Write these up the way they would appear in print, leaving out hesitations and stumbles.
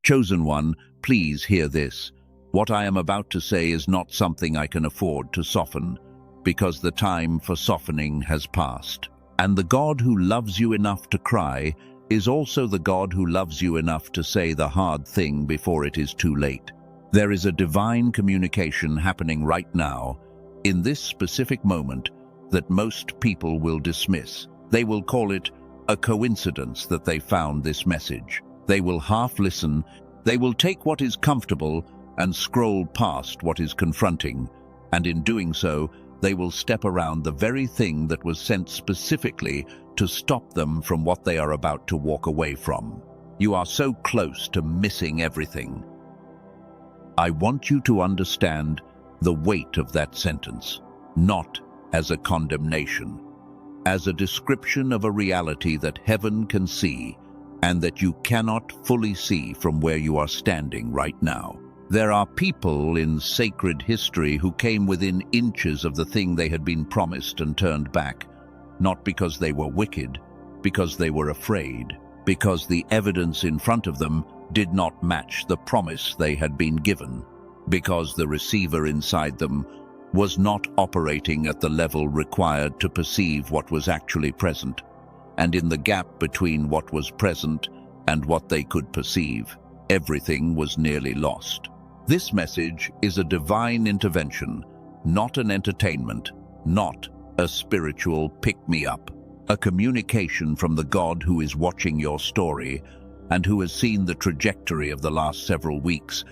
Chosen one, please hear this. What I am about to say is not something I can afford to soften, because the time for softening has passed. And the God who loves you enough to cry is also the God who loves you enough to say the hard thing before it is too late. There is a divine communication happening right now, in this specific moment, that most people will dismiss. They will call it a coincidence that they found this message. They will half listen, they will take what is comfortable and scroll past what is confronting, and in doing so, they will step around the very thing that was sent specifically to stop them from what they are about to walk away from. You are so close to missing everything. I want you to understand the weight of that sentence, not as a condemnation, as a description of a reality that heaven can see and that you cannot fully see from where you are standing right now. There are people in sacred history who came within inches of the thing they had been promised and turned back, not because they were wicked, because they were afraid, because the evidence in front of them did not match the promise they had been given, because the receiver inside them was not operating at the level required to perceive what was actually present, and in the gap between what was present and what they could perceive, everything was nearly lost. This message is a divine intervention, not an entertainment, not a spiritual pick-me-up, a communication from the God who is watching your story and who has seen the trajectory of the last several weeks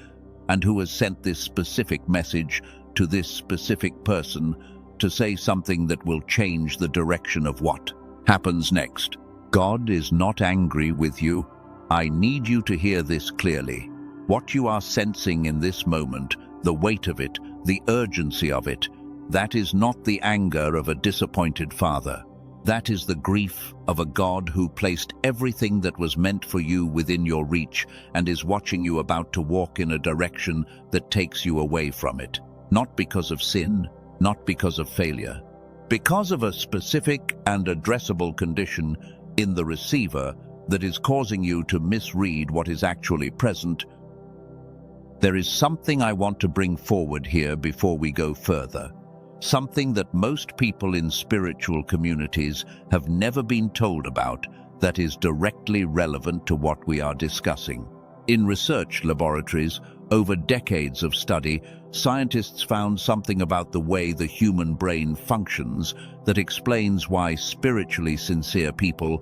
and who has sent this specific message to this specific person to say something that will change the direction of what happens next. God is not angry with you. I need you to hear this clearly. What you are sensing in this moment, the weight of it, the urgency of it, that is not the anger of a disappointed father. That is the grief of a God who placed everything that was meant for you within your reach and is watching you about to walk in a direction that takes you away from it. Not because of sin, not because of failure, because of a specific and addressable condition in the receiver that is causing you to misread what is actually present. There is something I want to bring forward here before we go further. Something that most people in spiritual communities have never been told about that is directly relevant to what we are discussing. In research laboratories, over decades of study, scientists found something about the way the human brain functions that explains why spiritually sincere people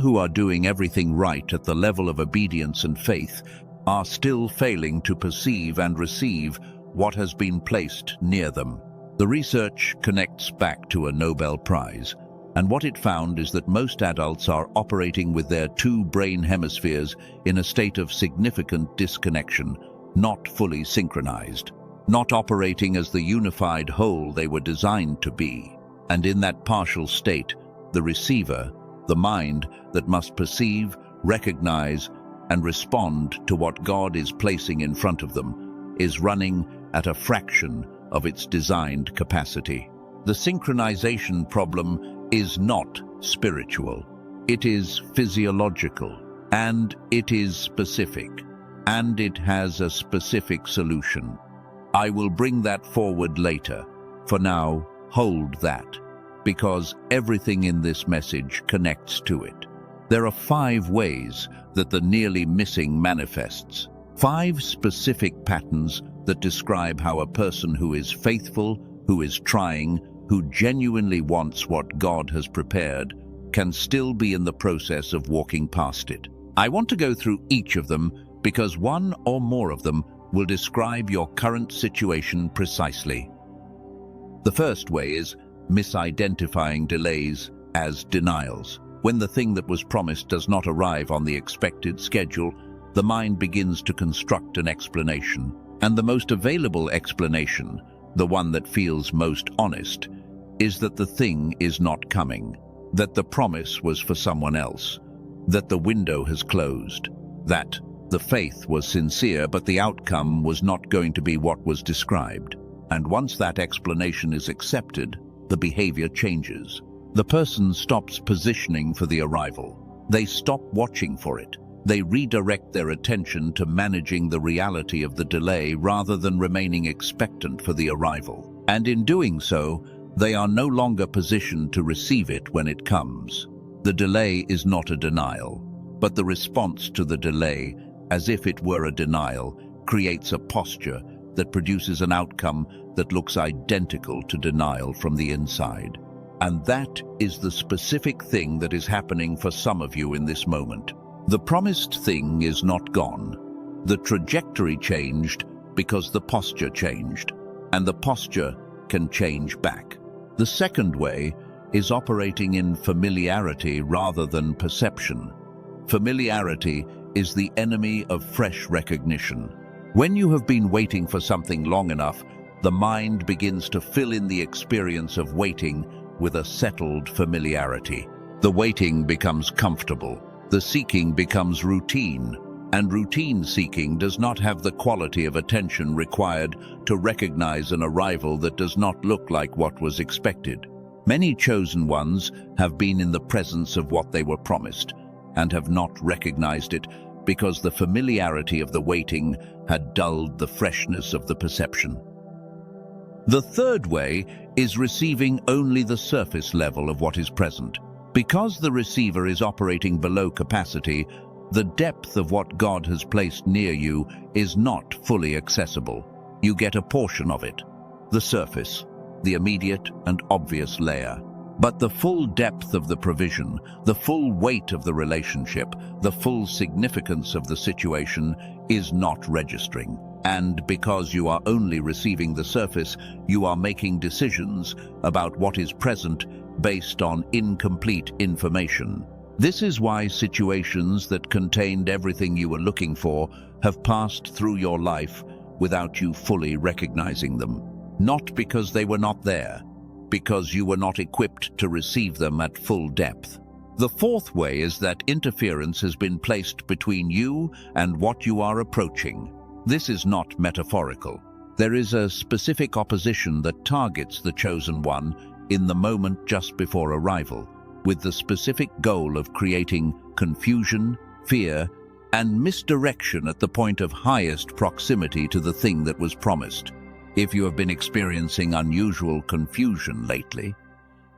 who are doing everything right at the level of obedience and faith, are still failing to perceive and receive what has been placed near them. The research connects back to a Nobel Prize, and what it found is that most adults are operating with their two brain hemispheres in a state of significant disconnection, not fully synchronized, not operating as the unified whole they were designed to be. And in that partial state, the receiver, the mind that must perceive, recognize, and respond to what God is placing in front of them, is running at a fraction of its designed capacity. The synchronization problem is not spiritual. It is physiological, and it is specific, and it has a specific solution. I will bring that forward later. For now, hold that, because everything in this message connects to it. There are 5 ways that the nearly missing manifests. 5 specific patterns that describe how a person who is faithful, who is trying, who genuinely wants what God has prepared, can still be in the process of walking past it. I want to go through each of them because one or more of them will describe your current situation precisely. The first way is misidentifying delays as denials. When the thing that was promised does not arrive on the expected schedule, the mind begins to construct an explanation. And the most available explanation, the one that feels most honest, is that the thing is not coming, that the promise was for someone else, that the window has closed, that the faith was sincere but the outcome was not going to be what was described. And once that explanation is accepted, the behavior changes. The person stops positioning for the arrival. They stop watching for it. They redirect their attention to managing the reality of the delay rather than remaining expectant for the arrival. And in doing so, they are no longer positioned to receive it when it comes. The delay is not a denial, but the response to the delay, as if it were a denial, creates a posture that produces an outcome that looks identical to denial from the inside. And that is the specific thing that is happening for some of you in this moment. The promised thing is not gone. The trajectory changed because the posture changed, and the posture can change back. The second way is operating in familiarity rather than perception. Familiarity is the enemy of fresh recognition. When you have been waiting for something long enough, the mind begins to fill in the experience of waiting with a settled familiarity. The waiting becomes comfortable. The seeking becomes routine, and routine seeking does not have the quality of attention required to recognize an arrival that does not look like what was expected. Many chosen ones have been in the presence of what they were promised and have not recognized it because the familiarity of the waiting had dulled the freshness of the perception. The third way is receiving only the surface level of what is present. Because the receiver is operating below capacity, the depth of what God has placed near you is not fully accessible. You get a portion of it, the surface, the immediate and obvious layer. But the full depth of the provision, the full weight of the relationship, the full significance of the situation is not registering. And because you are only receiving the surface, you are making decisions about what is present based on incomplete information. This is why situations that contained everything you were looking for have passed through your life without you fully recognizing them. Not because they were not there, because you were not equipped to receive them at full depth. The fourth way is that interference has been placed between you and what you are approaching. This is not metaphorical. There is a specific opposition that targets the chosen one in the moment just before arrival, with the specific goal of creating confusion, fear, and misdirection at the point of highest proximity to the thing that was promised. If you have been experiencing unusual confusion lately,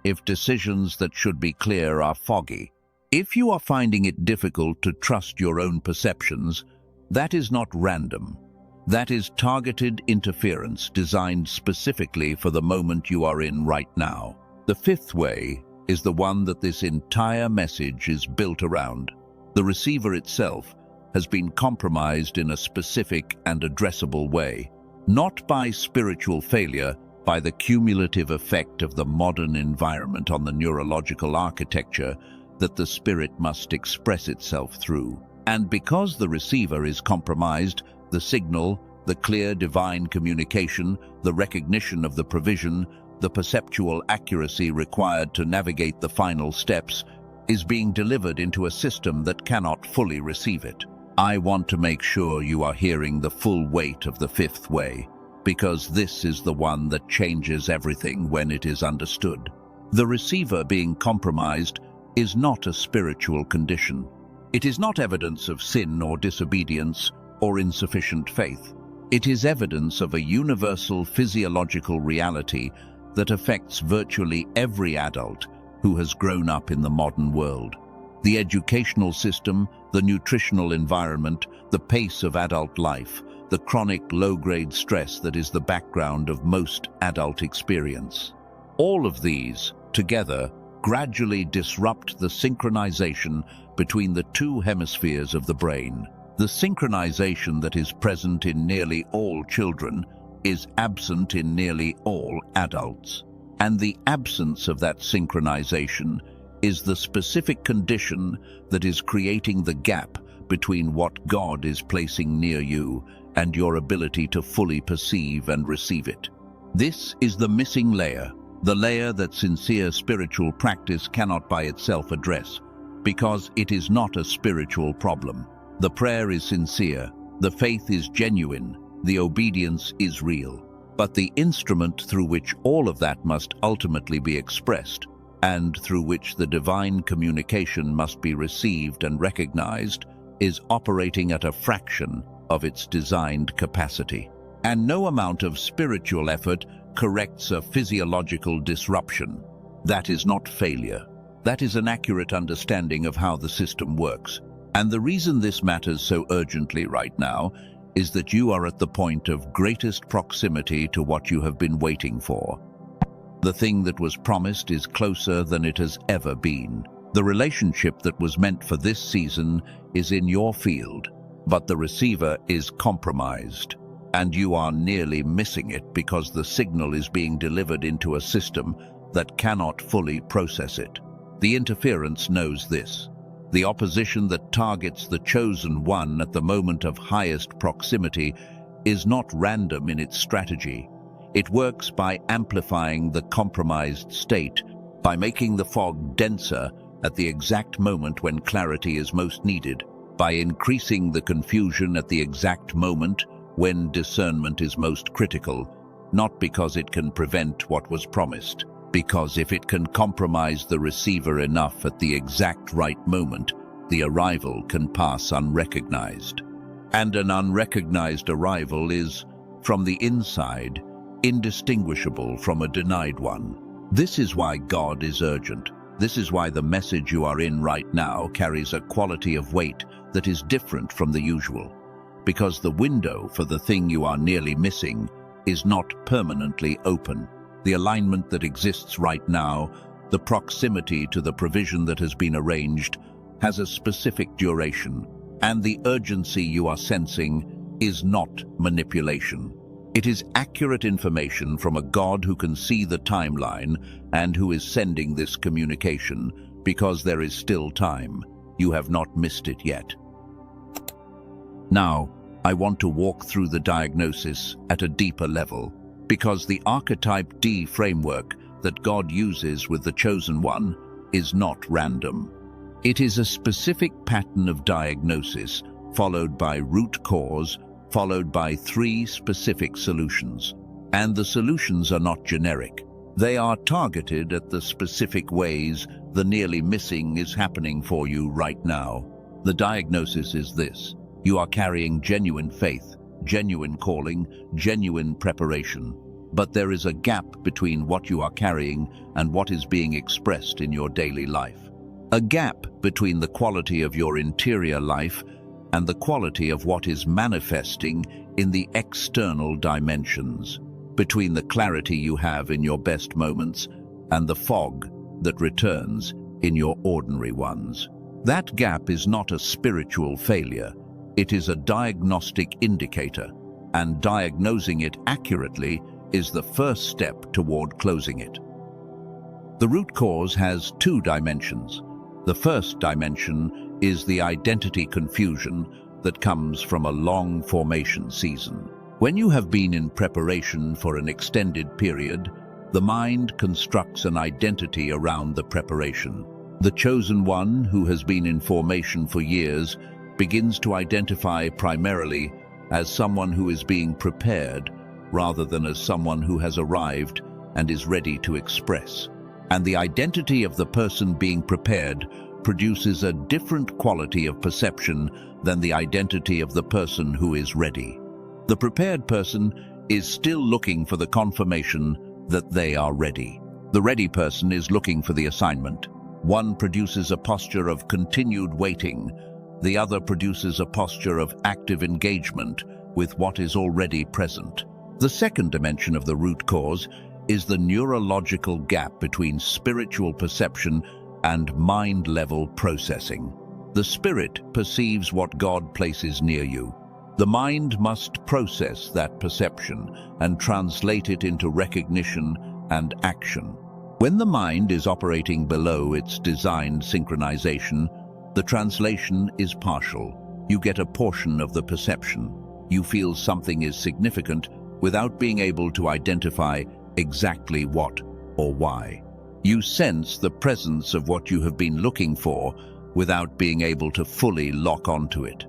if decisions that should be clear are foggy, if you are finding it difficult to trust your own perceptions, that is not random. That is targeted interference designed specifically for the moment you are in right now. The fifth way is the one that this entire message is built around. The receiver itself has been compromised in a specific and addressable way. Not by spiritual failure, by the cumulative effect of the modern environment on the neurological architecture that the spirit must express itself through. And because the receiver is compromised, the signal, the clear divine communication, the recognition of the provision, the perceptual accuracy required to navigate the final steps is being delivered into a system that cannot fully receive it. I want to make sure you are hearing the full weight of the fifth way, because this is the one that changes everything when it is understood. The receiver being compromised is not a spiritual condition. It is not evidence of sin or disobedience or insufficient faith. It is evidence of a universal physiological reality that affects virtually every adult who has grown up in the modern world. The educational system, the nutritional environment, the pace of adult life, the chronic low-grade stress that is the background of most adult experience. All of these, together, gradually disrupt the synchronization between the two hemispheres of the brain. The synchronization that is present in nearly all children is absent in nearly all adults. And the absence of that synchronization is the specific condition that is creating the gap between what God is placing near you and your ability to fully perceive and receive it. This is the missing layer, the layer that sincere spiritual practice cannot by itself address, because it is not a spiritual problem. The prayer is sincere, the faith is genuine, the obedience is real. But the instrument through which all of that must ultimately be expressed, and through which the divine communication must be received and recognized, is operating at a fraction of its designed capacity. And no amount of spiritual effort corrects a physiological disruption. That is not failure. That is an accurate understanding of how the system works. And the reason this matters so urgently right now is that you are at the point of greatest proximity to what you have been waiting for. The thing that was promised is closer than it has ever been. The relationship that was meant for this season is in your field, but the receiver is compromised, and you are nearly missing it because the signal is being delivered into a system that cannot fully process it. The interference knows this. The opposition that targets the chosen one at the moment of highest proximity is not random in its strategy. It works by amplifying the compromised state, by making the fog denser at the exact moment when clarity is most needed, by increasing the confusion at the exact moment when discernment is most critical, not because it can prevent what was promised, because if it can compromise the receiver enough at the exact right moment, the arrival can pass unrecognized. And an unrecognized arrival is, from the inside, indistinguishable from a denied one. This is why God is urgent. This is why the message you are in right now carries a quality of weight that is different from the usual. Because the window for the thing you are nearly missing is not permanently open. The alignment that exists right now, the proximity to the provision that has been arranged, has a specific duration, and the urgency you are sensing is not manipulation. It is accurate information from a God who can see the timeline and who is sending this communication because there is still time. You have not missed it yet. Now, I want to walk through the diagnosis at a deeper level, because the archetype D framework that God uses with the chosen one is not random. It is a specific pattern of diagnosis followed by root cause, followed by 3 specific solutions. And the solutions are not generic. They are targeted at the specific ways the nearly missing is happening for you right now. The diagnosis is this: you are carrying genuine faith, genuine calling, genuine preparation. But there is a gap between what you are carrying and what is being expressed in your daily life. A gap between the quality of your interior life and the quality of what is manifesting in the external dimensions. Between the clarity you have in your best moments and the fog that returns in your ordinary ones. That gap is not a spiritual failure. It is a diagnostic indicator, and diagnosing it accurately is the first step toward closing it. The root cause has 2 dimensions. The first dimension is the identity confusion that comes from a long formation season. When you have been in preparation for an extended period, the mind constructs an identity around the preparation. The chosen one, who has been in formation for years, begins to identify primarily as someone who is being prepared rather than as someone who has arrived and is ready to express. And the identity of the person being prepared produces a different quality of perception than the identity of the person who is ready. The prepared person is still looking for the confirmation that they are ready. The ready person is looking for the assignment. One produces a posture of continued waiting. The other produces a posture of active engagement with what is already present. The second dimension of the root cause is the neurological gap between spiritual perception and mind-level processing. The spirit perceives what God places near you. The mind must process that perception and translate it into recognition and action. When the mind is operating below its designed synchronization, the translation is partial. You get a portion of the perception. You feel something is significant without being able to identify exactly what or why. You sense the presence of what you have been looking for without being able to fully lock onto it.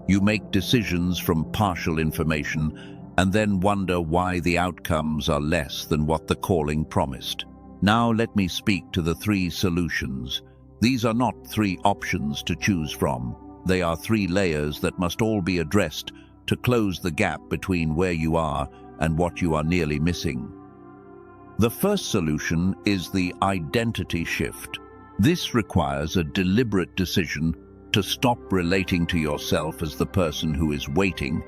You make decisions from partial information and then wonder why the outcomes are less than what the calling promised. Now let me speak to the 3 solutions. These are not 3 options to choose from. They are three layers that must all be addressed to close the gap between where you are and what you are nearly missing. The first solution is the identity shift. This requires a deliberate decision to stop relating to yourself as the person who is waiting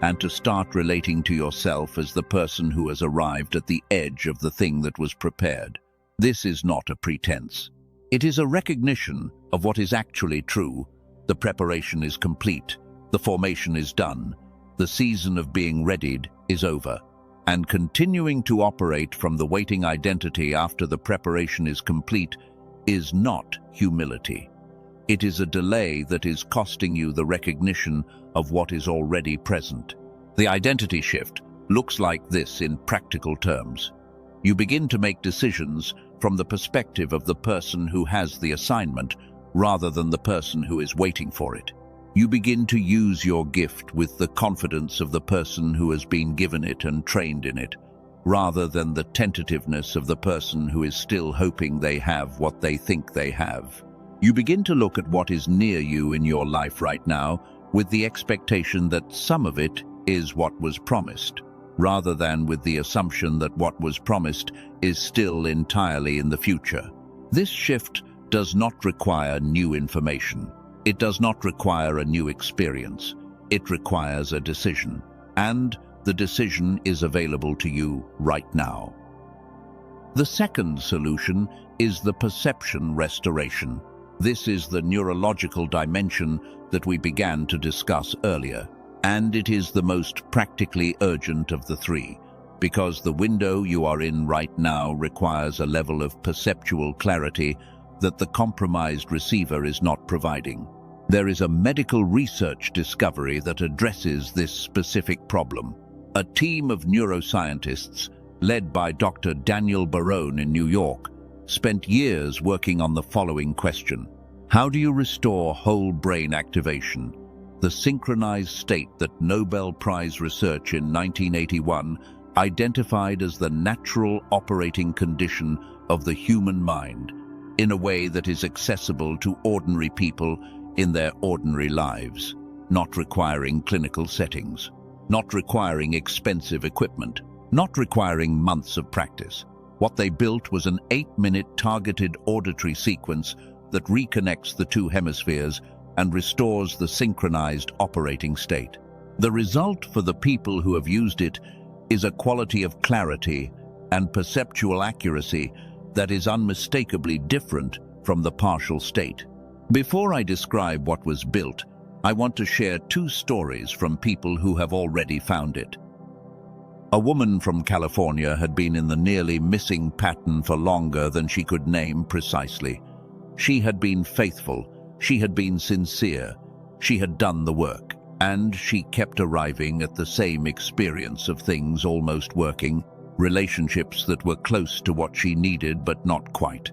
and to start relating to yourself as the person who has arrived at the edge of the thing that was prepared. This is not a pretense. It is a recognition of what is actually true. The preparation is complete. The formation is done. The season of being readied is over. And continuing to operate from the waiting identity after the preparation is complete is not humility. It is a delay that is costing you the recognition of what is already present. The identity shift looks like this in practical terms. You begin to make decisions from the perspective of the person who has the assignment rather than the person who is waiting for it. You begin to use your gift with the confidence of the person who has been given it and trained in it, rather than the tentativeness of the person who is still hoping they have what they think they have. You begin to look at what is near you in your life right now with the expectation that some of it is what was promised, rather than with the assumption that what was promised is still entirely in the future. This shift does not require new information. It does not require a new experience. It requires a decision, and the decision is available to you right now. The second solution is the perception restoration. This is the neurological dimension that we began to discuss earlier, and it is the most practically urgent of the three, because the window you are in right now requires a level of perceptual clarity that the compromised receiver is not providing. There is a medical research discovery that addresses this specific problem. A team of neuroscientists, led by Dr. Daniel Barone in New York, spent years working on the following question. How do you restore whole brain activation, the synchronized state that Nobel Prize research in 1981 identified as the natural operating condition of the human mind, in a way that is accessible to ordinary people in their ordinary lives, not requiring clinical settings, not requiring expensive equipment, not requiring months of practice. What they built was an 8-minute targeted auditory sequence that reconnects the two hemispheres and restores the synchronized operating state. The result for the people who have used it is a quality of clarity and perceptual accuracy that is unmistakably different from the partial state. Before I describe what was built, I want to share two stories from people who have already found it. A woman from California had been in the nearly missing pattern for longer than she could name precisely. She had been faithful, she had been sincere, she had done the work, and she kept arriving at the same experience of things almost working, relationships that were close to what she needed but not quite,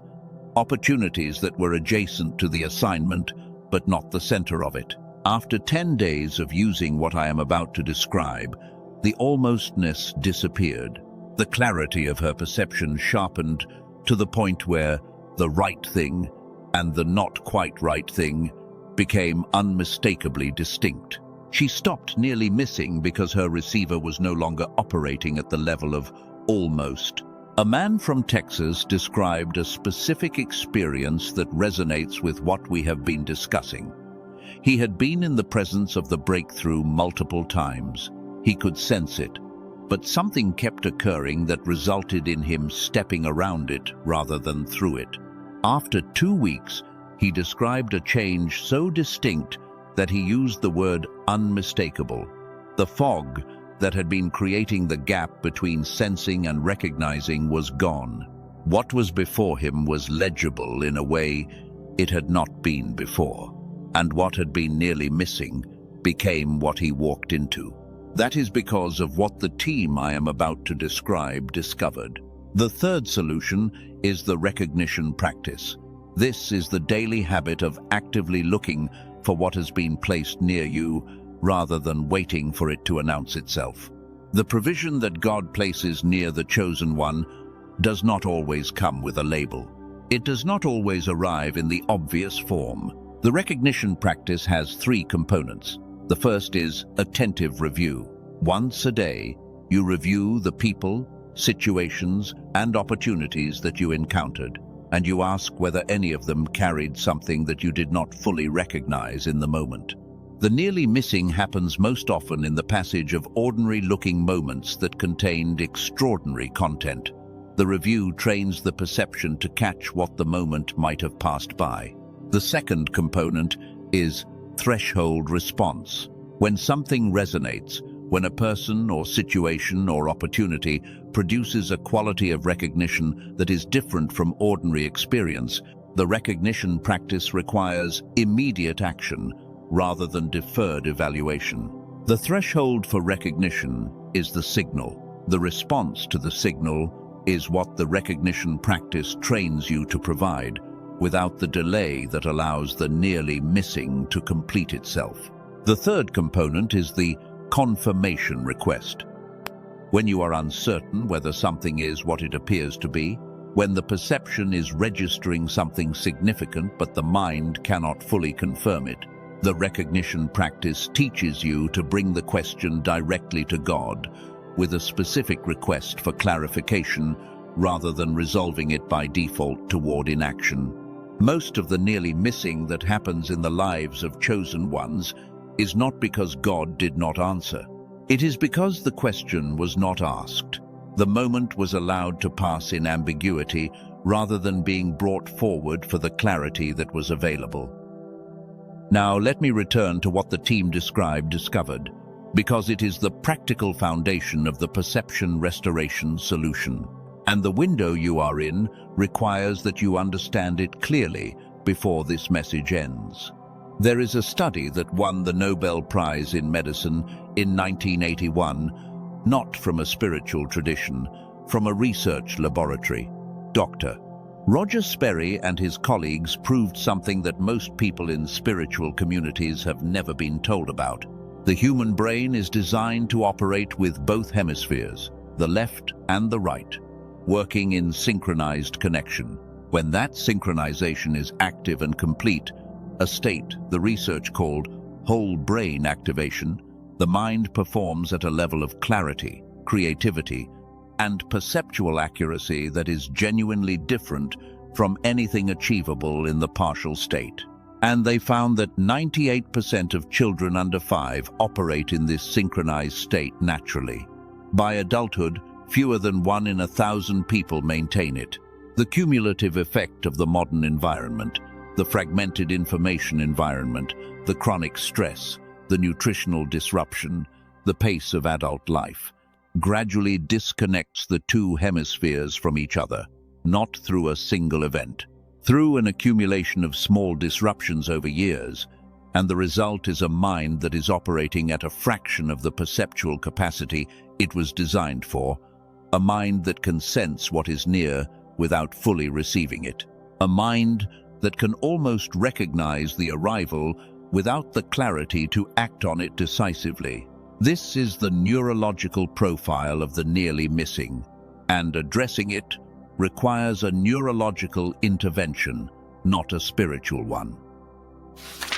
opportunities that were adjacent to the assignment but not the center of it. After 10 days of using what I am about to describe, the almostness disappeared. The clarity of her perception sharpened to the point where the right thing and the not quite right thing became unmistakably distinct. She stopped nearly missing because her receiver was no longer operating at the level of almost. A man from Texas described a specific experience that resonates with what we have been discussing. He had been in the presence of the breakthrough multiple times. He could sense it, but something kept occurring that resulted in him stepping around it rather than through it. After 2 weeks, he described a change so distinct that he used the word unmistakable. The fog that had been creating the gap between sensing and recognizing was gone. What was before him was legible in a way it had not been before, and what had been nearly missing became what he walked into. That is because of what the team I am about to describe discovered. The third solution is the recognition practice. This is the daily habit of actively looking for what has been placed near you rather than waiting for it to announce itself. The provision that God places near the chosen one does not always come with a label. It does not always arrive in the obvious form. The recognition practice has three components. The first is attentive review. Once a day, you review the people, situations, and opportunities that you encountered, and you ask whether any of them carried something that you did not fully recognize in the moment. The nearly missing happens most often in the passage of ordinary-looking moments that contained extraordinary content. The review trains the perception to catch what the moment might have passed by. The second component is threshold response. When something resonates, when a person or situation or opportunity produces a quality of recognition that is different from ordinary experience, the recognition practice requires immediate action rather than deferred evaluation. The threshold for recognition is the signal. The response to the signal is what the recognition practice trains you to provide, without the delay that allows the nearly missing to complete itself. The third component is the confirmation request. When you are uncertain whether something is what it appears to be, when the perception is registering something significant but the mind cannot fully confirm it, the recognition practice teaches you to bring the question directly to God with a specific request for clarification rather than resolving it by default toward inaction. Most of the nearly missing that happens in the lives of chosen ones is not because God did not answer. It is because the question was not asked. The moment was allowed to pass in ambiguity rather than being brought forward for the clarity that was available. Now let me return to what the team discovered, because it is the practical foundation of the perception restoration solution. And the window you are in requires that you understand it clearly before this message ends. There is a study that won the Nobel Prize in Medicine in 1981, not from a spiritual tradition, from a research laboratory. Dr. Roger Sperry and his colleagues proved something that most people in spiritual communities have never been told about. The human brain is designed to operate with both hemispheres, the left and the right, working in synchronized connection. When that synchronization is active and complete, a state the research called whole brain activation, the mind performs at a level of clarity, creativity, and perceptual accuracy that is genuinely different from anything achievable in the partial state. And they found that 98% of children under 5 operate in this synchronized state naturally. By adulthood, fewer than 1 in 1,000 people maintain it. The cumulative effect of the modern environment, the fragmented information environment, the chronic stress, the nutritional disruption, the pace of adult life, gradually disconnects the two hemispheres from each other, not through a single event, through an accumulation of small disruptions over years, and the result is a mind that is operating at a fraction of the perceptual capacity it was designed for, a mind that can sense what is near without fully receiving it, a mind that can almost recognize the arrival without the clarity to act on it decisively. This is the neurological profile of the nearly missing, and addressing it requires a neurological intervention, not a spiritual one.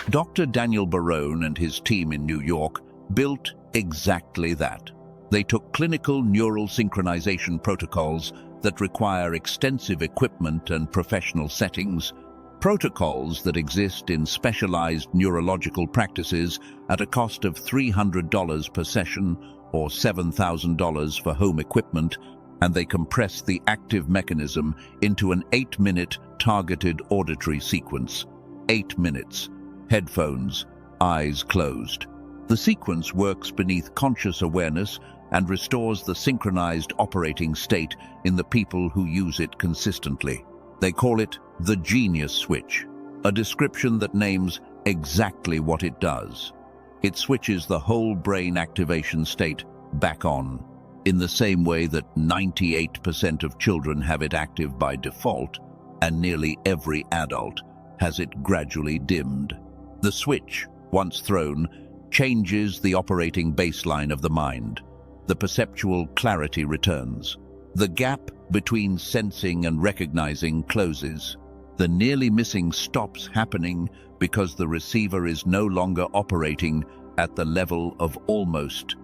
Dr. Daniel Barone and his team in New York built exactly that. They took clinical neural synchronization protocols that require extensive equipment and professional settings, protocols that exist in specialized neurological practices at a cost of $300 per session or $7,000 for home equipment, and they compress the active mechanism into an 8-minute targeted auditory sequence. 8 minutes, headphones, eyes closed. The sequence works beneath conscious awareness and restores the synchronized operating state in the people who use it consistently. They call it the Genius Switch, a description that names exactly what it does. It switches the whole brain activation state back on, in the same way that 98% of children have it active by default, and nearly every adult has it gradually dimmed. The switch, once thrown, changes the operating baseline of the mind. The perceptual clarity returns. The gap between sensing and recognizing closes. The nearly missing stops happening because the receiver is no longer operating at the level of almost.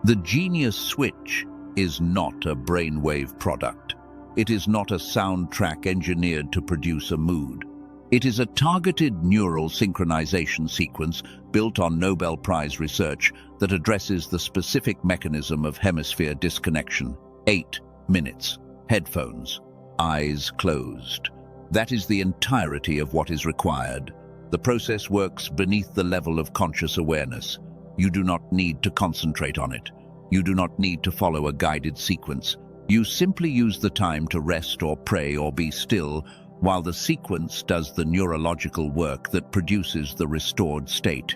The Genius Switch is not a brainwave product. It is not a soundtrack engineered to produce a mood. It is a targeted neural synchronization sequence built on Nobel Prize research that addresses the specific mechanism of hemisphere disconnection. 8 minutes. Headphones. Eyes closed. That is the entirety of what is required. The process works beneath the level of conscious awareness. You do not need to concentrate on it. You do not need to follow a guided sequence. You simply use the time to rest or pray or be still, while the sequence does the neurological work that produces the restored state.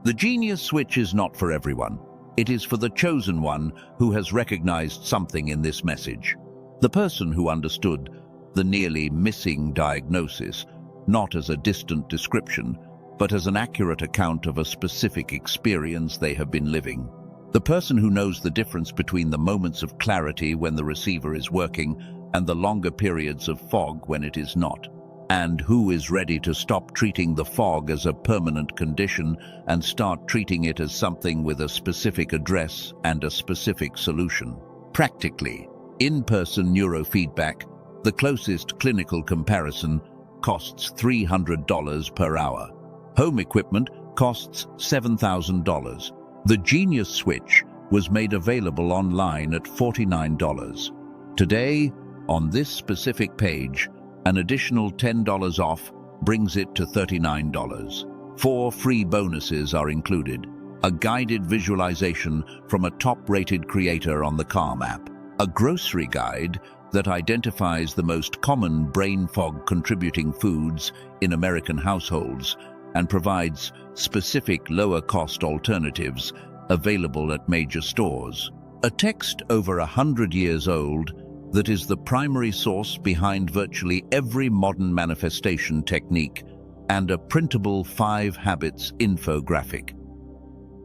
The Genius Switch is not for everyone. It is for the chosen one who has recognized something in this message. The person who understood the nearly missing diagnosis, not as a distant description, but as an accurate account of a specific experience they have been living. The person who knows the difference between the moments of clarity when the receiver is working and the longer periods of fog when it is not, and who is ready to stop treating the fog as a permanent condition and start treating it as something with a specific address and a specific solution. Practically, in-person neurofeedback, the closest clinical comparison, costs $300 per hour. Home equipment costs $7,000. The Genius Switch was made available online at $49. Today, on this specific page, an additional $10 off brings it to $39. 4 free bonuses are included. A guided visualization from a top-rated creator on the Calm app. A grocery guide that identifies the most common brain fog contributing foods in American households and provides specific lower-cost alternatives available at major stores. A text over 100 years old that is the primary source behind virtually every modern manifestation technique, and a printable 5 habits infographic.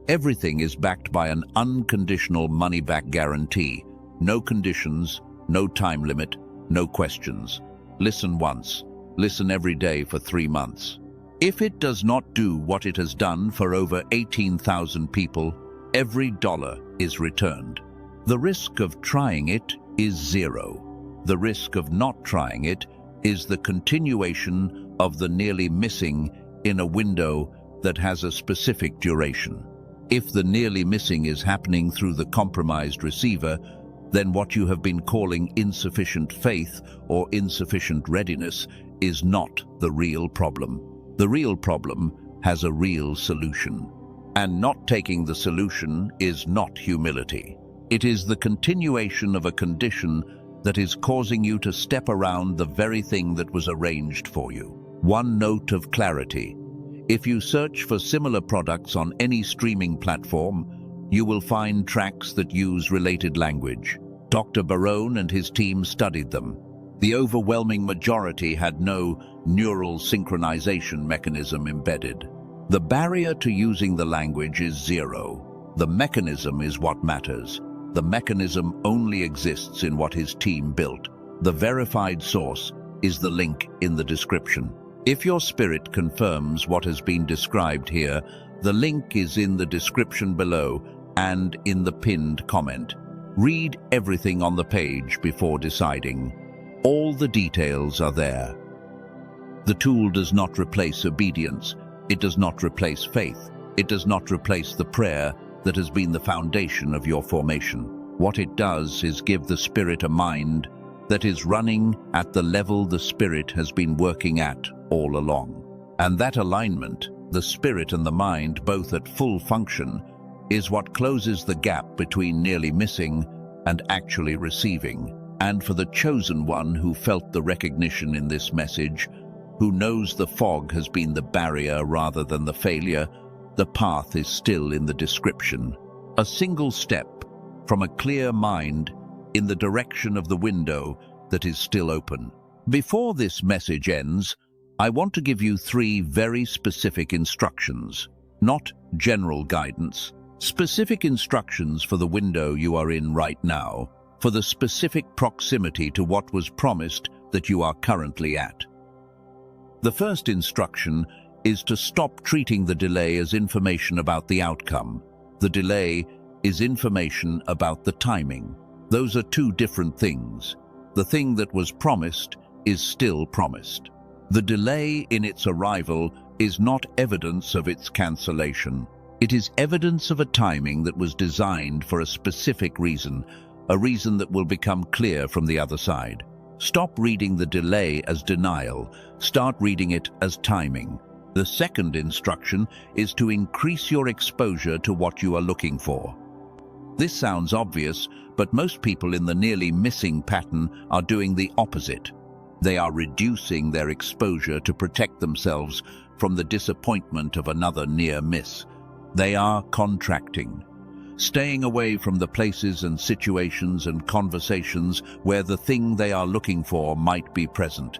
Everything is backed by an unconditional money-back guarantee. No conditions, no time limit, no questions. Listen once. Listen every day for 3 months. If it does not do what it has done for over 18,000 people, every dollar is returned. The risk of trying it is 0. The risk of not trying it is the continuation of the nearly missing in a window that has a specific duration. If the nearly missing is happening through the compromised receiver, then what you have been calling insufficient faith or insufficient readiness is not the real problem. The real problem has a real solution. And not taking the solution is not humility. It is the continuation of a condition that is causing you to step around the very thing that was arranged for you. One note of clarity. If you search for similar products on any streaming platform, you will find tracks that use related language. Dr. Barone and his team studied them. The overwhelming majority had no neural synchronization mechanism embedded. The barrier to using the language is 0. The mechanism is what matters. The mechanism only exists in what his team built. The verified source is the link in the description. If your spirit confirms what has been described here, the link is in the description below and in the pinned comment. Read everything on the page before deciding. All the details are there. The tool does not replace obedience. It does not replace faith. It does not replace the prayer that has been the foundation of your formation. What it does is give the spirit a mind that is running at the level the spirit has been working at all along. And that alignment, the spirit and the mind both at full function, is what closes the gap between nearly missing and actually receiving. And for the chosen one who felt the recognition in this message, who knows the fog has been the barrier rather than the failure, the path is still in the description. A single step from a clear mind in the direction of the window that is still open. Before this message ends, I want to give you 3 very specific instructions, not general guidance. Specific instructions for the window you are in right now, for the specific proximity to what was promised that you are currently at. The first instruction is to stop treating the delay as information about the outcome. The delay is information about the timing. Those are two different things. The thing that was promised is still promised. The delay in its arrival is not evidence of its cancellation. It is evidence of a timing that was designed for a specific reason, a reason that will become clear from the other side. Stop reading the delay as denial. Start reading it as timing. The second instruction is to increase your exposure to what you are looking for. This sounds obvious, but most people in the nearly missing pattern are doing the opposite. They are reducing their exposure to protect themselves from the disappointment of another near miss. They are contracting, staying away from the places and situations and conversations where the thing they are looking for might be present,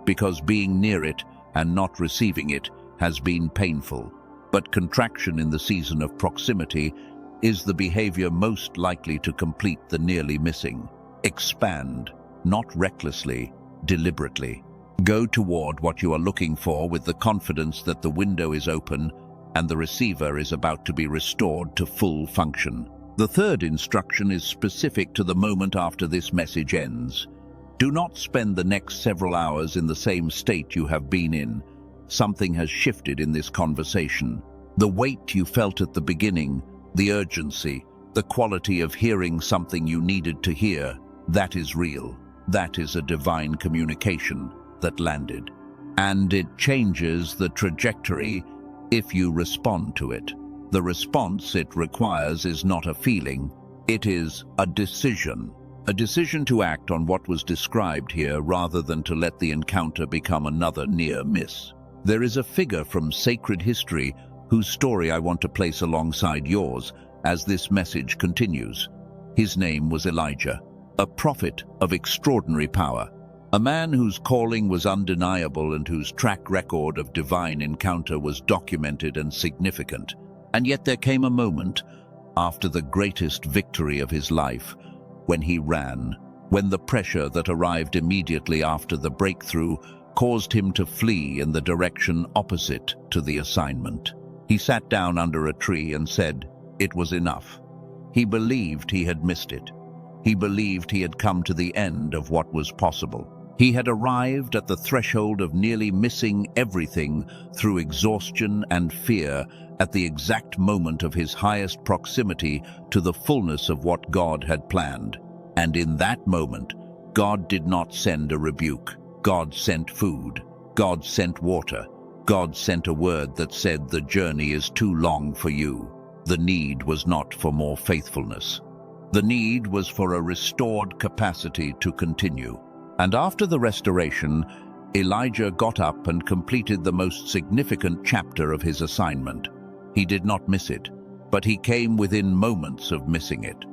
because being near it and not receiving it has been painful. But contraction in the season of proximity is the behavior most likely to complete the nearly missing. Expand, not recklessly, deliberately. Go toward what you are looking for with the confidence that the window is open and the receiver is about to be restored to full function. The third instruction is specific to the moment after this message ends. Do not spend the next several hours in the same state you have been in. Something has shifted in this conversation. The weight you felt at the beginning, the urgency, the quality of hearing something you needed to hear, that is real. That is a divine communication that landed. And it changes the trajectory if you respond to it. The response it requires is not a feeling, it is a decision. A decision to act on what was described here rather than to let the encounter become another near miss. There is a figure from sacred history whose story I want to place alongside yours as this message continues. His name was Elijah, a prophet of extraordinary power, a man whose calling was undeniable and whose track record of divine encounter was documented and significant. And yet there came a moment, after the greatest victory of his life, when he ran, when the pressure that arrived immediately after the breakthrough caused him to flee in the direction opposite to the assignment. He sat down under a tree and said, it was enough. He believed he had missed it. He believed he had come to the end of what was possible. He had arrived at the threshold of nearly missing everything through exhaustion and fear at the exact moment of his highest proximity to the fullness of what God had planned. And in that moment, God did not send a rebuke. God sent food. God sent water. God sent a word that said, the journey is too long for you. The need was not for more faithfulness. The need was for a restored capacity to continue. And after the restoration, Elijah got up and completed the most significant chapter of his assignment. He did not miss it, but he came within moments of missing it.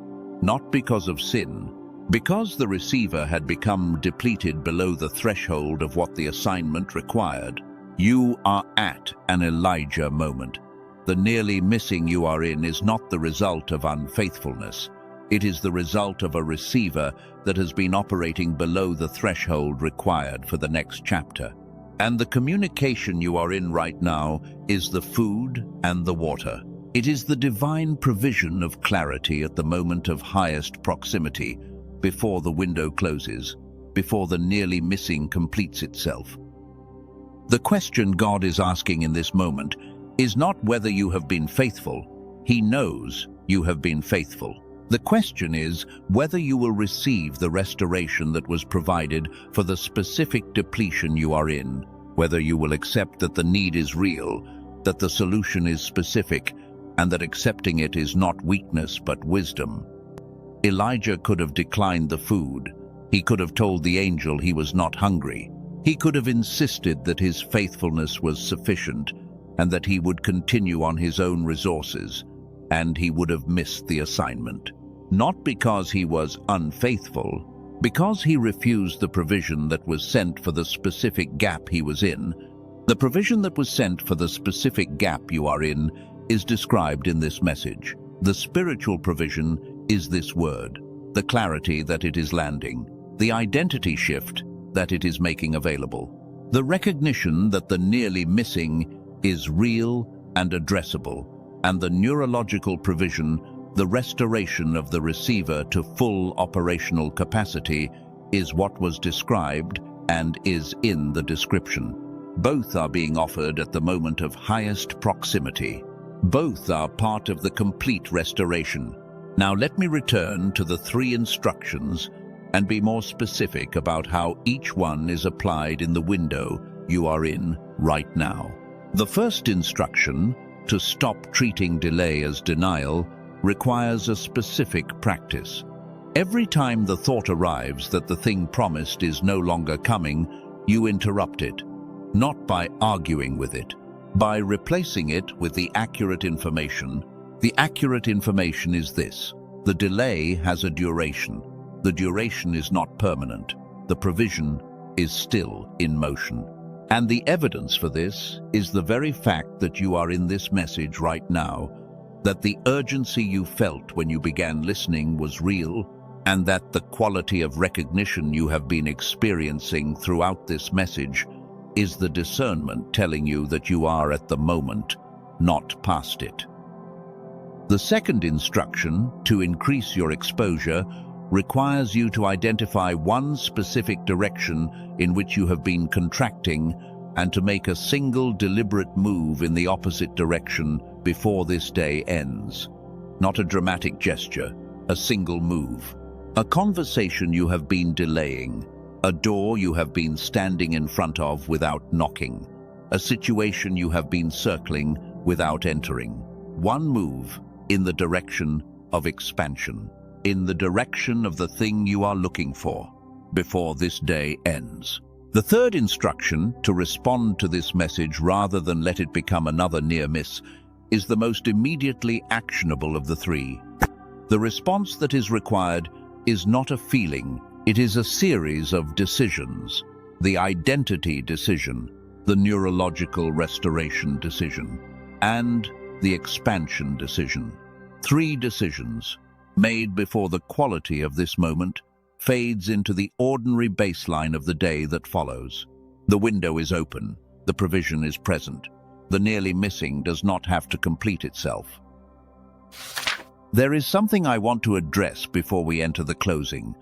Not because of sin, because the receiver had become depleted below the threshold of what the assignment required. You are at an Elijah moment. The nearly missing you are in is not the result of unfaithfulness. It is the result of a receiver that has been operating below the threshold required for the next chapter. And the communication you are in right now is the food and the water. It is the divine provision of clarity at the moment of highest proximity, before the window closes, before the nearly missing completes itself. The question God is asking in this moment is not whether you have been faithful. He knows you have been faithful. The question is whether you will receive the restoration that was provided for the specific depletion you are in, whether you will accept that the need is real, that the solution is specific, and that accepting it is not weakness but wisdom. Elijah could have declined the food. He could have told the angel he was not hungry. He could have insisted that his faithfulness was sufficient and that he would continue on his own resources, and he would have missed the assignment. Not because he was unfaithful, because he refused the provision that was sent for the specific gap he was in. The provision that was sent for the specific gap you are in is described in this message. The spiritual provision is this word, the clarity that it is landing, the identity shift that it is making available. The recognition that the nearly missing is real and addressable, and the neurological provision, the restoration of the receiver to full operational capacity, is what was described and is in the description. Both are being offered at the moment of highest proximity. Both are part of the complete restoration. Now let me return to the 3 instructions and be more specific about how each one is applied in the window you are in right now. The first instruction, to stop treating delay as denial, requires a specific practice. Every time the thought arrives that the thing promised is no longer coming, you interrupt it, not by arguing with it, by replacing it with the accurate information. The accurate information is this: the delay has a duration. The duration is not permanent. The provision is still in motion. And the evidence for this is the very fact that you are in this message right now, that the urgency you felt when you began listening was real, and that the quality of recognition you have been experiencing throughout this message is the discernment telling you that you are at the moment, not past it. The second instruction, to increase your exposure, requires you to identify one specific direction in which you have been contracting and to make a single deliberate move in the opposite direction before this day ends. Not a dramatic gesture, a single move. A conversation you have been delaying, a door you have been standing in front of without knocking, a situation you have been circling without entering. One move in the direction of expansion, in the direction of the thing you are looking for, before this day ends. The third instruction, to respond to this message rather than let it become another near miss, is the most immediately actionable of the 3. The response that is required is not a feeling, it is a series of decisions. The identity decision, the neurological restoration decision, and the expansion decision. 3 decisions, made before the quality of this moment fades into the ordinary baseline of the day that follows. The window is open, the provision is present, the nearly missing does not have to complete itself. There is something I want to address before we enter the closing,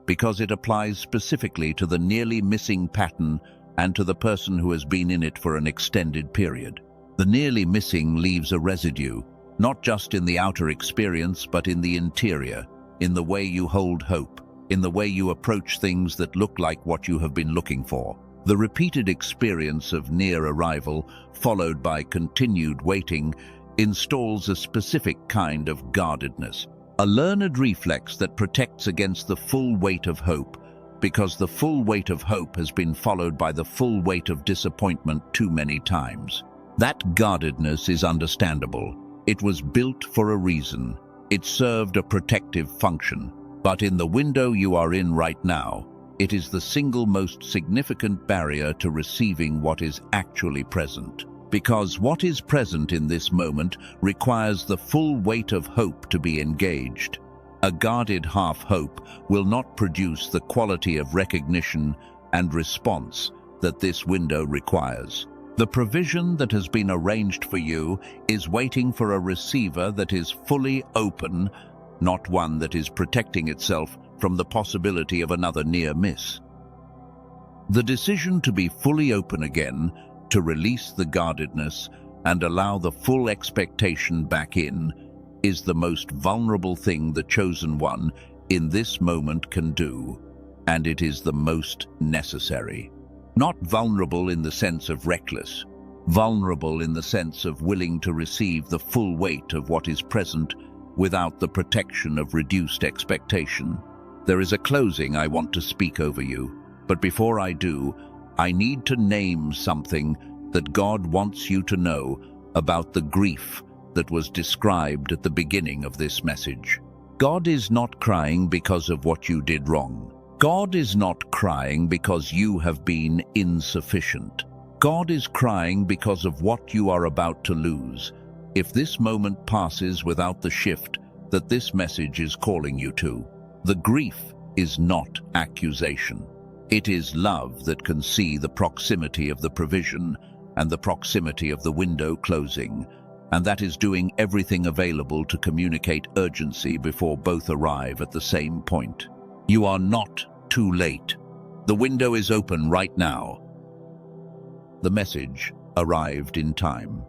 because it applies specifically to the nearly missing pattern and to the person who has been in it for an extended period. The nearly missing leaves a residue, not just in the outer experience, but in the interior, in the way you hold hope, in the way you approach things that look like what you have been looking for. The repeated experience of near arrival, followed by continued waiting, installs a specific kind of guardedness, a learned reflex that protects against the full weight of hope, because the full weight of hope has been followed by the full weight of disappointment too many times. That guardedness is understandable. It was built for a reason. It served a protective function. But in the window you are in right now, it is the single most significant barrier to receiving what is actually present. Because what is present in this moment requires the full weight of hope to be engaged. A guarded half-hope will not produce the quality of recognition and response that this window requires. The provision that has been arranged for you is waiting for a receiver that is fully open, not one that is protecting itself from the possibility of another near miss. The decision to be fully open again, to release the guardedness and allow the full expectation back in, is the most vulnerable thing the chosen one in this moment can do, and it is the most necessary. Not vulnerable in the sense of reckless, vulnerable in the sense of willing to receive the full weight of what is present without the protection of reduced expectation. There is a closing I want to speak over you, but before I do, I need to name something that God wants you to know about the grief that was described at the beginning of this message. God is not crying because of what you did wrong. God is not crying because you have been insufficient. God is crying because of what you are about to lose, if this moment passes without the shift that this message is calling you to. The grief is not accusation. It is love that can see the proximity of the provision and the proximity of the window closing, and that is doing everything available to communicate urgency before both arrive at the same point. You are not too late. The window is open right now. The message arrived in time,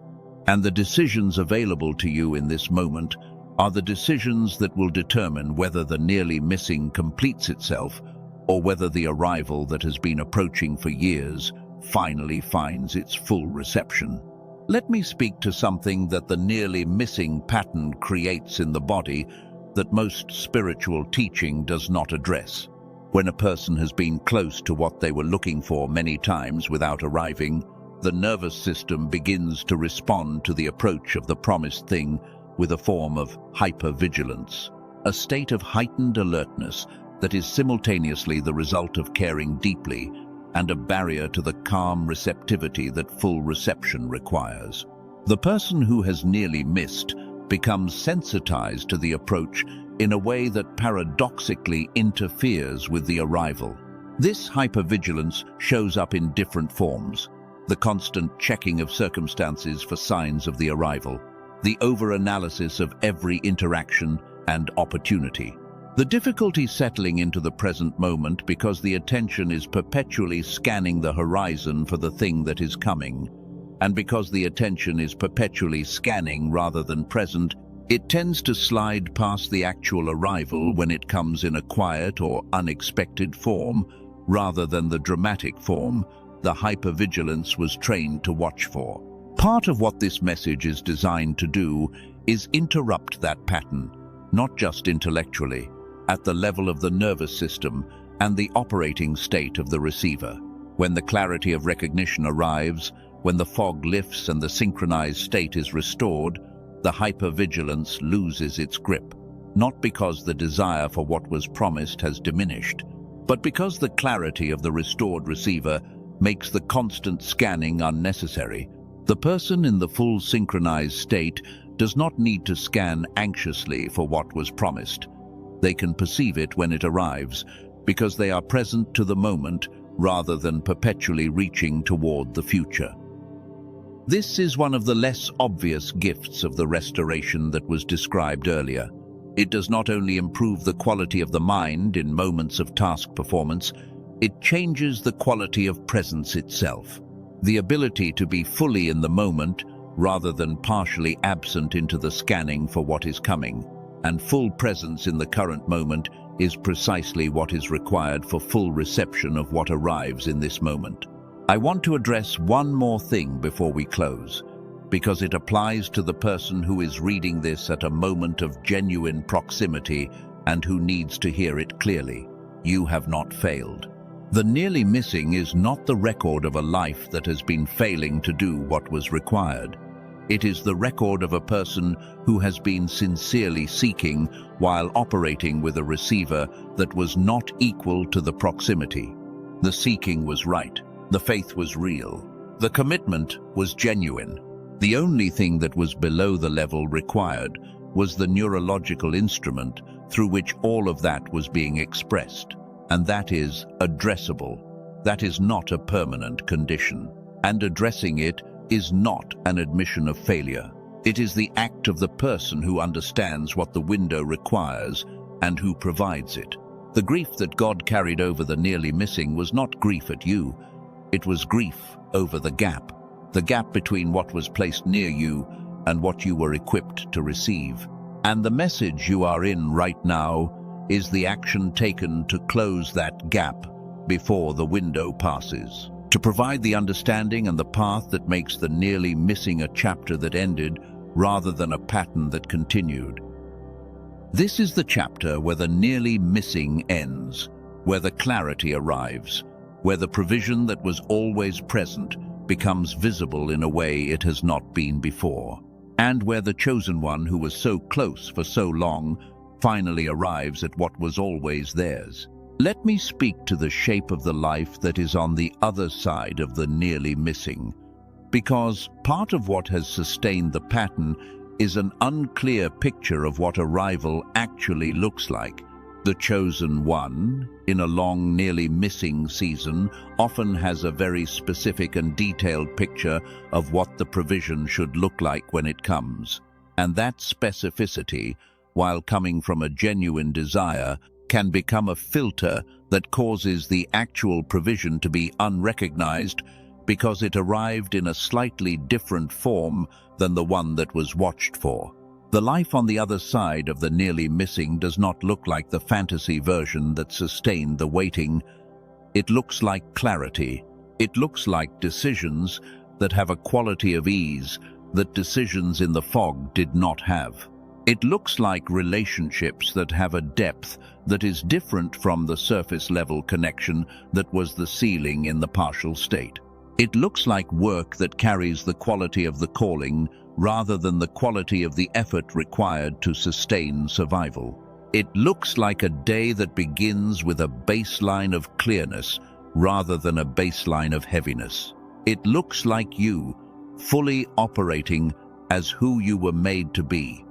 and the decisions available to you in this moment are the decisions that will determine whether the nearly missing completes itself or whether the arrival that has been approaching for years finally finds its full reception. Let me speak to something that the nearly missing pattern creates in the body that most spiritual teaching does not address. When a person has been close to what they were looking for many times without arriving, the nervous system begins to respond to the approach of the promised thing with a form of hypervigilance, a state of heightened alertness that is simultaneously the result of caring deeply and a barrier to the calm receptivity that full reception requires. The person who has nearly missed becomes sensitized to the approach in a way that paradoxically interferes with the arrival. This hypervigilance shows up in different forms: the constant checking of circumstances for signs of the arrival, the over-analysis of every interaction and opportunity, the difficulty settling into the present moment because the attention is perpetually scanning the horizon for the thing that is coming, and because the attention is perpetually scanning rather than present, it tends to slide past the actual arrival when it comes in a quiet or unexpected form, rather than the dramatic form the hypervigilance was trained to watch for. Part of what this message is designed to do is interrupt that pattern, not just intellectually, at the level of the nervous system and the operating state of the receiver. When the clarity of recognition arrives, when the fog lifts and the synchronized state is restored, the hypervigilance loses its grip, not because the desire for what was promised has diminished, but because the clarity of the restored receiver makes the constant scanning unnecessary. The person in the full synchronized state does not need to scan anxiously for what was promised. They can perceive it when it arrives, because they are present to the moment rather than perpetually reaching toward the future. This is one of the less obvious gifts of the restoration that was described earlier. It does not only improve the quality of the mind in moments of task performance, it changes the quality of presence itself. The ability to be fully in the moment rather than partially absent into the scanning for what is coming. And full presence in the current moment is precisely what is required for full reception of what arrives in this moment. I want to address one more thing before we close, because it applies to the person who is reading this at a moment of genuine proximity and who needs to hear it clearly. You have not failed. The nearly missing is not the record of a life that has been failing to do what was required. It is the record of a person who has been sincerely seeking while operating with a receiver that was not equal to the proximity. The seeking was right. The faith was real. The commitment was genuine. The only thing that was below the level required was the neurological instrument through which all of that was being expressed. And that is addressable. That is not a permanent condition. And addressing it is not an admission of failure. It is the act of the person who understands what the window requires and who provides it. The grief that God carried over the nearly missing was not grief at you. It was grief over the gap between what was placed near you and what you were equipped to receive. And the message you are in right now is the action taken to close that gap before the window passes, to provide the understanding and the path that makes the nearly missing a chapter that ended rather than a pattern that continued. This is the chapter where the nearly missing ends, where the clarity arrives, where the provision that was always present becomes visible in a way it has not been before, and where the chosen one who was so close for so long finally arrives at what was always theirs. Let me speak to the shape of the life that is on the other side of the nearly missing, because part of what has sustained the pattern is an unclear picture of what arrival actually looks like. The chosen one, in a long, nearly missing season, often has a very specific and detailed picture of what the provision should look like when it comes. And that specificity, while coming from a genuine desire, can become a filter that causes the actual provision to be unrecognized because it arrived in a slightly different form than the one that was watched for. The life on the other side of the nearly missing does not look like the fantasy version that sustained the waiting. It looks like clarity. It looks like decisions that have a quality of ease that decisions in the fog did not have. It looks like relationships that have a depth that is different from the surface-level connection that was the ceiling in the partial state. It looks like work that carries the quality of the calling rather than the quality of the effort required to sustain survival. It looks like a day that begins with a baseline of clearness rather than a baseline of heaviness. It looks like you, fully operating as who you were made to be,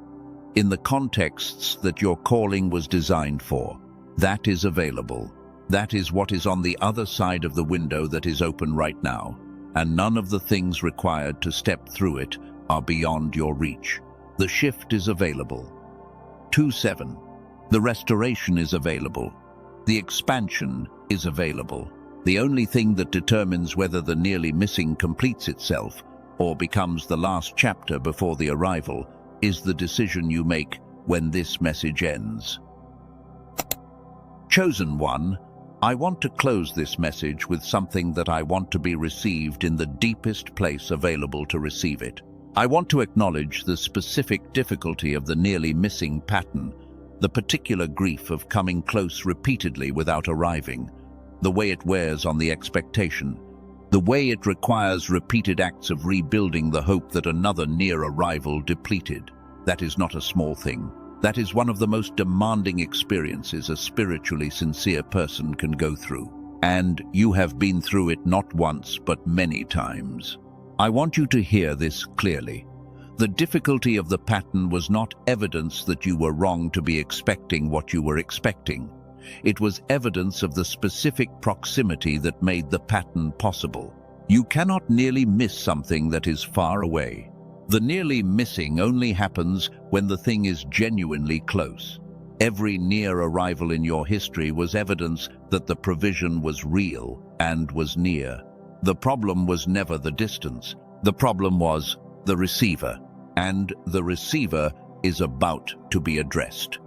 in the contexts that your calling was designed for. That is available. That is what is on the other side of the window that is open right now, and none of the things required to step through it are beyond your reach. The shift is available. 2-7. The restoration is available. The expansion is available. The only thing that determines whether the nearly missing completes itself or becomes the last chapter before the arrival is the decision you make when this message ends. Chosen one, I want to close this message with something that I want to be received in the deepest place available to receive it. I want to acknowledge the specific difficulty of the nearly missing pattern, the particular grief of coming close repeatedly without arriving, the way it wears on the expectation, the way it requires repeated acts of rebuilding the hope that another near arrival depleted. That is not a small thing. That is one of the most demanding experiences a spiritually sincere person can go through. And you have been through it not once, but many times. I want you to hear this clearly. The difficulty of the pattern was not evidence that you were wrong to be expecting what you were expecting. It was evidence of the specific proximity that made the pattern possible. You cannot nearly miss something that is far away. The nearly missing only happens when the thing is genuinely close. Every near arrival in your history was evidence that the provision was real and was near. The problem was never the distance. The problem was the receiver, and the receiver is about to be addressed.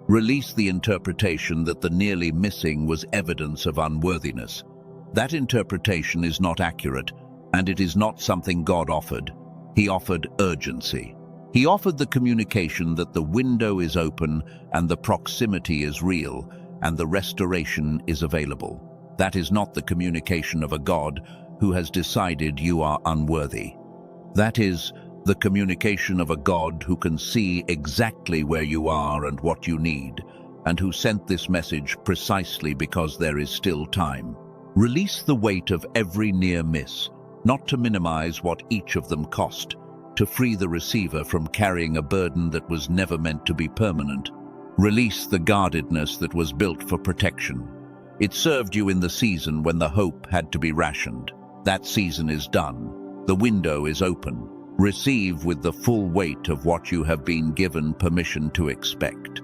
Release the interpretation that the nearly missing was evidence of unworthiness. That interpretation is not accurate, and it is not something God offered. He offered urgency. He offered the communication that the window is open and the proximity is real and the restoration is available. That is not the communication of a God who has decided you are unworthy. That is the communication of a God who can see exactly where you are and what you need, and who sent this message precisely because there is still time. Release the weight of every near miss, not to minimize what each of them cost, to free the receiver from carrying a burden that was never meant to be permanent. Release the guardedness that was built for protection. It served you in the season when the hope had to be rationed. That season is done. The window is open. Receive with the full weight of what you have been given permission to expect.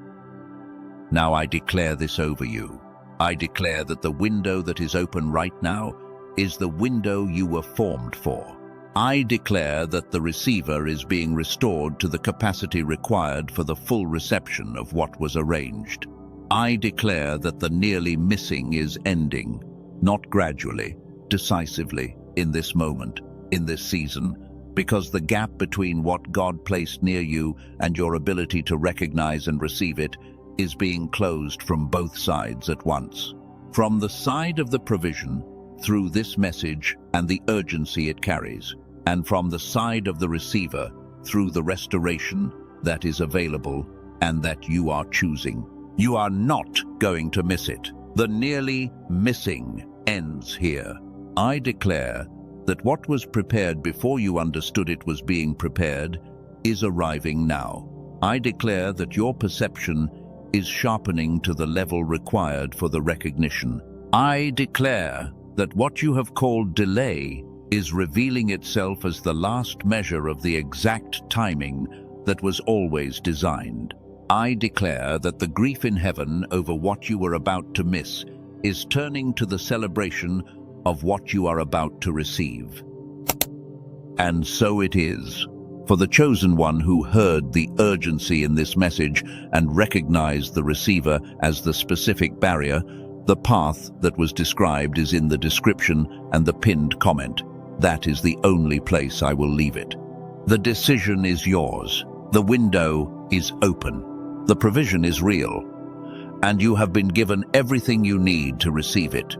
Now I declare this over you. I declare that the window that is open right now is the window you were formed for. I declare that the receiver is being restored to the capacity required for the full reception of what was arranged. I declare that the nearly missing is ending, not gradually, decisively, in this moment, in this season, because the gap between what God placed near you and your ability to recognize and receive it is being closed from both sides at once. From the side of the provision, through this message and the urgency it carries, and from the side of the receiver, through the restoration that is available and that you are choosing. You are not going to miss it. The nearly missing ends here. I declare that what was prepared before you understood it was being prepared is arriving now. I declare that your perception is sharpening to the level required for the recognition. I declare that what you have called delay is revealing itself as the last measure of the exact timing that was always designed. I declare that the grief in heaven over what you were about to miss is turning to the celebration of what you are about to receive. And so it is. For the chosen one who heard the urgency in this message and recognized the receiver as the specific barrier, the path that was described is in the description and the pinned comment. That is the only place I will leave it. The decision is yours. The window is open. The provision is real. And you have been given everything you need to receive it.